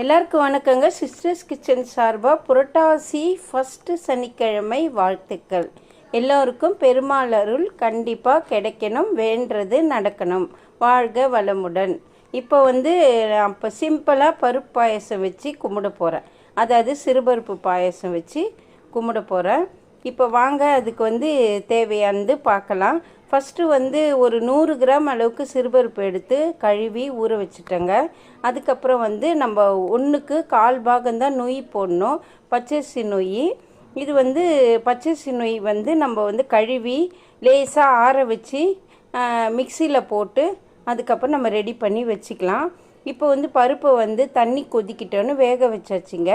எல்லாருக்கும் வணக்கங்க. Sisters kitchen சார்பாக புரட்டாசி ஃபஸ்ட்டு சனிக்கிழமை வாழ்த்துக்கள். எல்லோருக்கும் பெருமாள் அருள் கண்டிப்பாக கிடைக்கணும், வேண்டது நடக்கணும், வாழ்க வளமுடன். இப்போ அப்போ சிம்பிளாக பருப்பு பாயசம் வச்சு கும்பிட போகிறேன். அதாவது சிறுபருப்பு பாயசம் வச்சு கும்பிட போகிறேன். இப்போ வாங்க அதுக்கு தேவையானது பார்க்கலாம். ஃபஸ்ட்டு ஒரு 100 கிராம் அளவுக்கு சிறுபருப்பு எடுத்து கழுவி ஊற வச்சுட்டேங்க. அதுக்கப்புறம் நம்ம 1க்கு 1/4 பாகம்தான் நொய் போடணும், பச்சரிசி நொய். இது பச்சரிசி நொய் நம்ம கழுவி லேசாக ஆற வச்சு மிக்சியில் போட்டு அதுக்கப்புறம் நம்ம ரெடி பண்ணி வச்சுக்கலாம். இப்போ பருப்பை தண்ணி கொதிக்கிட்டோன்னு வேக வச்சாச்சுங்க.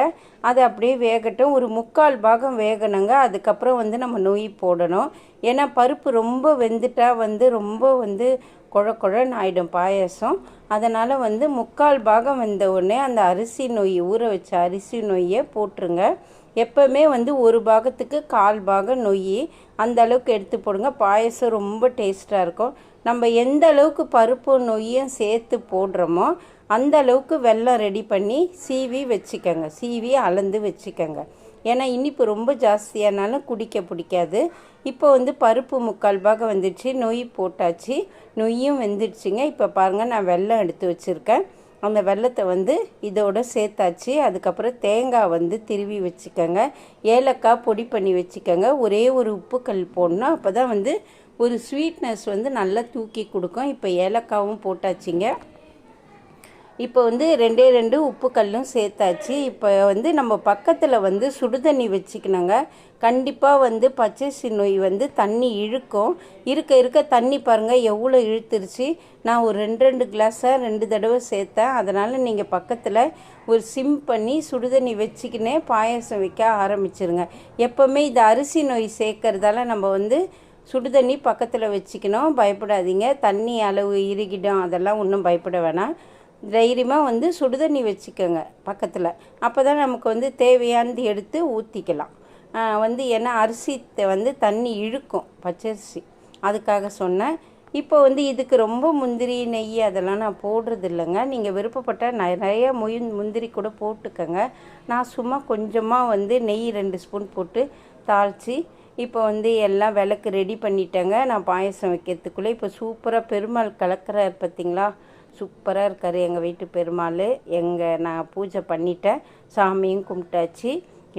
அது அப்படியே வேகட்டும். ஒரு 3/4 பாகம் வேகணுங்க. அதுக்கப்புறம் நம்ம நொய் போடணும். ஏன்னா பருப்பு ரொம்ப வெந்துட்டா ரொம்ப குழ குழன்னு ஆகிடும் பாயசம். அதனால் 3/4 பாகம் வெந்த உடனே அந்த அரிசி நொய், ஊற வச்ச அரிசி நொய்யை போட்டுருங்க. எப்போவுமே 1 பாகத்துக்கு 1/4 பாகம் நொய் அந்த அளவுக்கு எடுத்து போடுங்க. பாயசம் ரொம்ப டேஸ்ட்டாக இருக்கும். நம்ம எந்த அளவுக்கு பருப்பு நொய்யும் சேர்த்து போடுறோமோ அந்த அளவுக்கு வெல்லம் ரெடி பண்ணி சீவி வச்சுக்கோங்க. சீவி அளந்து வச்சுக்கோங்க. ஏன்னா இனிப்பு ரொம்ப ஜாஸ்தியானாலும் குடிக்க பிடிக்காது. இப்போ பருப்பு 3/4 பாகம் வந்துடுச்சு, நொய் போட்டாச்சு, நொய்யும் வெந்துடுச்சுங்க. இப்போ பாருங்கள், நான் வெல்லம் எடுத்து வச்சுருக்கேன். அந்த வெல்லத்தை இதோட சேர்த்தாச்சு. அதுக்கப்புறம் தேங்காய் திருவி வச்சுக்கோங்க. ஏலக்காய் பொடி பண்ணி வச்சுக்கோங்க. ஒரே ஒரு உப்புக்கல் போடணும். அப்போ தான் ஒரு ஸ்வீட்னஸ் நல்லா தூக்கி கொடுக்கும். இப்போ ஏலக்காவும் போட்டாச்சுங்க. இப்போ 2 உப்புக்கல்லும் சேர்த்தாச்சு. இப்போ நம்ம பக்கத்தில் சுடுதண்ணி வச்சுக்கணுங்க. கண்டிப்பாக பச்சரிசி நொய் தண்ணி இழுக்கும். இருக்க தண்ணி பாருங்கள் எவ்வளோ இழுத்துருச்சு. நான் ஒரு 2 கிளாஸாக 2 தடவை சேர்த்தேன். அதனால் நீங்கள் பக்கத்தில் ஒரு சிம் பண்ணி சுடுதண்ணி வச்சுக்கினே பாயசம் வைக்க ஆரம்பிச்சிருங்க. எப்போவுமே இது அரிசி நொய் சேர்க்கறதால நம்ம சுடுதண்ணி பக்கத்தில் வச்சுக்கணும். பயப்படாதீங்க, தண்ணி அளவு இறுகிடும், அதெல்லாம் ஒன்றும் பயப்பட வேணாம். தைரியமாக சுடுதண்ணி வச்சுக்கோங்க பக்கத்தில். அப்போ தான் நமக்கு தேவையானது எடுத்து ஊற்றிக்கலாம். ஏன்னா அரிசி தண்ணி இழுக்கும் பச்சரிசி, அதுக்காக சொன்னேன். இப்போ இதுக்கு ரொம்ப முந்திரி நெய் அதெல்லாம் நான் போடுறது இல்லைங்க. நீங்கள் விருப்பப்பட்டால் நிறைய முந்திரி கூட போட்டுக்கோங்க. நான் சும்மா கொஞ்சமாக நெய் 2 ஸ்பூன் போட்டு தாளித்து இப்போ எல்லாம் விளக்கு ரெடி பண்ணிட்டேங்க. நான் பாயசம் வைக்கிறதுக்குள்ளே இப்போ சூப்பராக பெருமாள் கலக்கிறார் பார்த்தீங்களா, சூப்பராக இருக்கார் எங்கள் வீட்டு பெருமாள். நான் பூஜை பண்ணிட்டேன், சாமியும் கும்பிட்டாச்சு.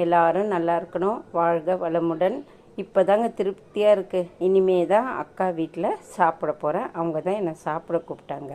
எல்லோரும் நல்லா இருக்கணும், வாழ்க வளமுடன். இப்போ தாங்க திருப்தியாக இருக்குது. இனிமே தான் அக்கா வீட்டில் சாப்பிட போகிறேன். அவங்க தான் என்னை சாப்பிட கூப்பிட்டாங்க.